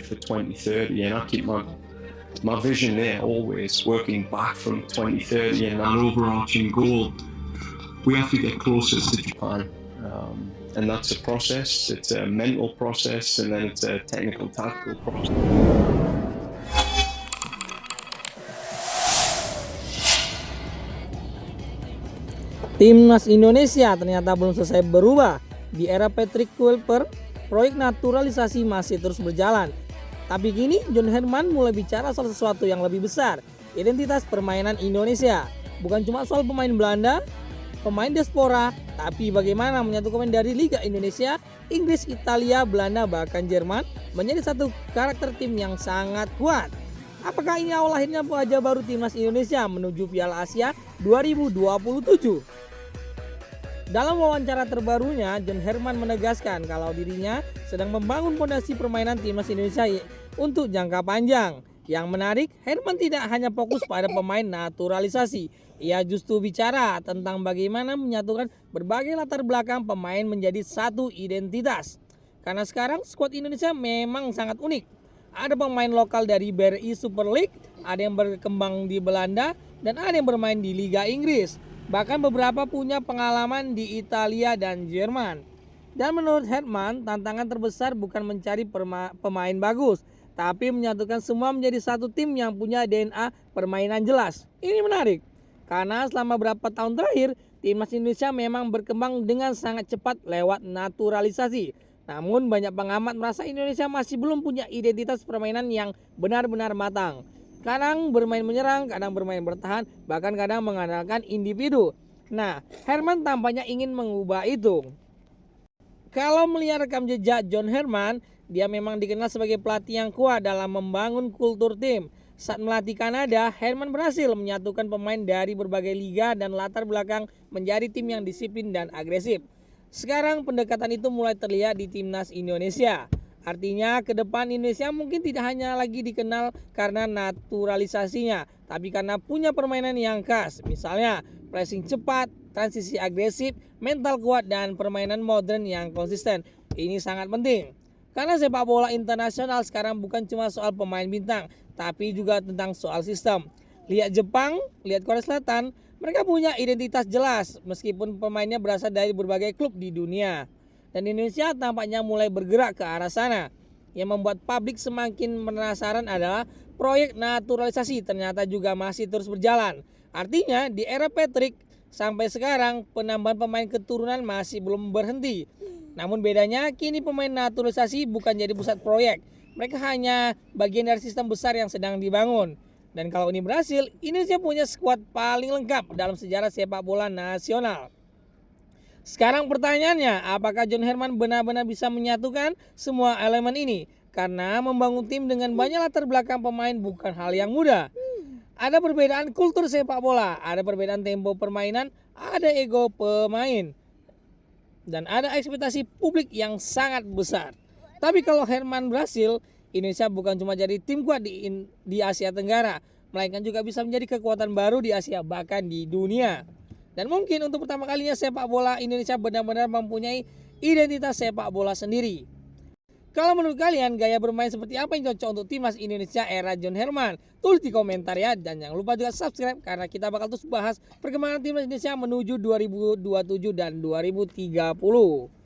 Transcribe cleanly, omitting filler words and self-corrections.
for 2030, and I keep my vision there always working back from 2030 and our overarching goal. We have to get closer to Japan, and that's a process. It's a mental process, and then it's a technical, tactical process. Timnas Indonesia ternyata belum selesai berubah. Di era Patrick Kluivert, proyek naturalisasi masih terus berjalan. Tapi kini John Herman mulai bicara soal sesuatu yang lebih besar, identitas permainan Indonesia. Bukan cuma soal pemain Belanda, pemain diaspora, tapi bagaimana menyatukan dari Liga Indonesia, Inggris, Italia, Belanda, bahkan Jerman menjadi satu karakter tim yang sangat kuat. Apakah ini awal lahirnya wajah baru Timnas Indonesia menuju Piala Asia 2027? Dalam wawancara terbarunya, John Herman menegaskan kalau dirinya sedang membangun fondasi permainan Timnas Indonesia untuk jangka panjang. Yang menarik, Herman tidak hanya fokus pada pemain naturalisasi. Ia justru bicara tentang bagaimana menyatukan berbagai latar belakang pemain menjadi satu identitas. Karena sekarang skuad Indonesia memang sangat unik. Ada pemain lokal dari BRI Super League, ada yang berkembang di Belanda, dan ada yang bermain di Liga Inggris. Bahkan beberapa punya pengalaman di Italia dan Jerman. Dan menurut Herman, tantangan terbesar bukan mencari pemain bagus, tapi menyatukan semua menjadi satu tim yang punya DNA permainan jelas. Ini menarik, karena selama beberapa tahun terakhir, Timnas Indonesia memang berkembang dengan sangat cepat lewat naturalisasi. Namun banyak pengamat merasa Indonesia masih belum punya identitas permainan yang benar-benar matang. Kadang bermain menyerang, kadang bermain bertahan, bahkan kadang mengandalkan individu. Nah, Herman tampaknya ingin mengubah itu. Kalau melihat rekam jejak John Herman, dia memang dikenal sebagai pelatih yang kuat dalam membangun kultur tim. Saat melatih Kanada, Herman berhasil menyatukan pemain dari berbagai liga dan latar belakang menjadi tim yang disiplin dan agresif. Sekarang pendekatan itu mulai terlihat di Timnas Indonesia. Artinya ke depan Indonesia mungkin tidak hanya lagi dikenal karena naturalisasinya, tapi karena punya permainan yang khas. Misalnya pressing cepat, transisi agresif, mental kuat, dan permainan modern yang konsisten. Ini sangat penting. Karena sepak bola internasional sekarang bukan cuma soal pemain bintang, tapi juga tentang soal sistem. Lihat Jepang, lihat Korea Selatan, mereka punya identitas jelas meskipun pemainnya berasal dari berbagai klub di dunia. Dan Indonesia tampaknya mulai bergerak ke arah sana. Yang membuat publik semakin penasaran adalah proyek naturalisasi ternyata juga masih terus berjalan. Artinya di era Patrick sampai sekarang penambahan pemain keturunan masih belum berhenti. Namun bedanya kini pemain naturalisasi bukan jadi pusat proyek. Mereka hanya bagian dari sistem besar yang sedang dibangun. Dan kalau ini berhasil, Indonesia punya skuad paling lengkap dalam sejarah sepak bola nasional. Sekarang pertanyaannya, apakah John Herman benar-benar bisa menyatukan semua elemen ini? Karena membangun tim dengan banyak latar belakang pemain bukan hal yang mudah. Ada perbedaan kultur sepak bola, ada perbedaan tempo permainan, ada ego pemain, dan ada ekspektasi publik yang sangat besar. Tapi kalau Herman berhasil, Indonesia bukan cuma jadi tim kuat di Asia Tenggara, melainkan juga bisa menjadi kekuatan baru di Asia, bahkan di dunia. Dan mungkin untuk pertama kalinya sepak bola Indonesia benar-benar mempunyai identitas sepak bola sendiri. Kalau menurut kalian gaya bermain seperti apa yang cocok untuk Timnas Indonesia era John Herman? Tulis di komentar ya, dan jangan lupa juga subscribe karena kita bakal terus bahas perkembangan Timnas Indonesia menuju 2027 dan 2030.